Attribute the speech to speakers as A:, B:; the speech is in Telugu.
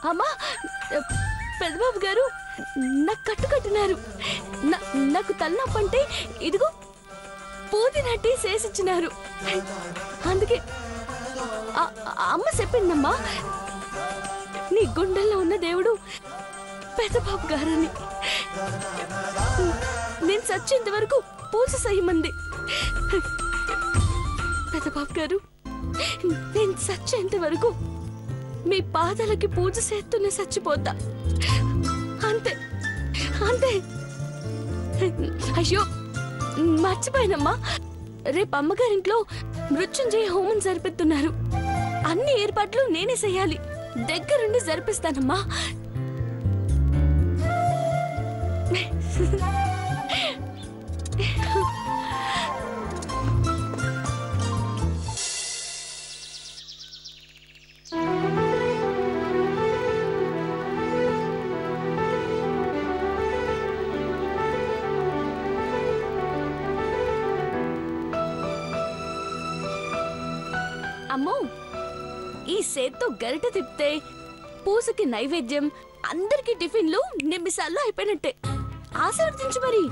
A: అమ్మా, పెద్దబాబు గారు నాకు కట్టుకట్టినారు. నాకు తలనొప్పి అంటే ఇదిగో పూదిన టీ చేసిచ్చినారు. అందుకే అమ్మ చెప్పిందమ్మా, నీ గుండెల్లో ఉన్న దేవుడు పెద్దబాబు గారని. నేను చచ్చేంత వరకు పూజ చేయమంది. పెద్దబాబు గారు, నేను చచ్చేంత వరకు మీ పాదాలకి పూజ చేస్తూనే చచ్చిపోతా. అంతే అంతే. అయ్యో మర్చిపోయానమ్మా, రేపు అమ్మగారింట్లో మృత్యుంజయ హోమం జరిపిస్తున్నారు. అన్ని ఏర్పాట్లు నేనే చేయాలి. దగ్గరుండి జరిపిస్తానమ్మా. అమ్మో, ఈ సేత్తో గరిట తిప్పితే పూసకి నైవేద్యం, అందరికి టిఫిన్లు నిమిషాల్లో అయిపోయినట్టే. ఆశీర్వదించు మరి.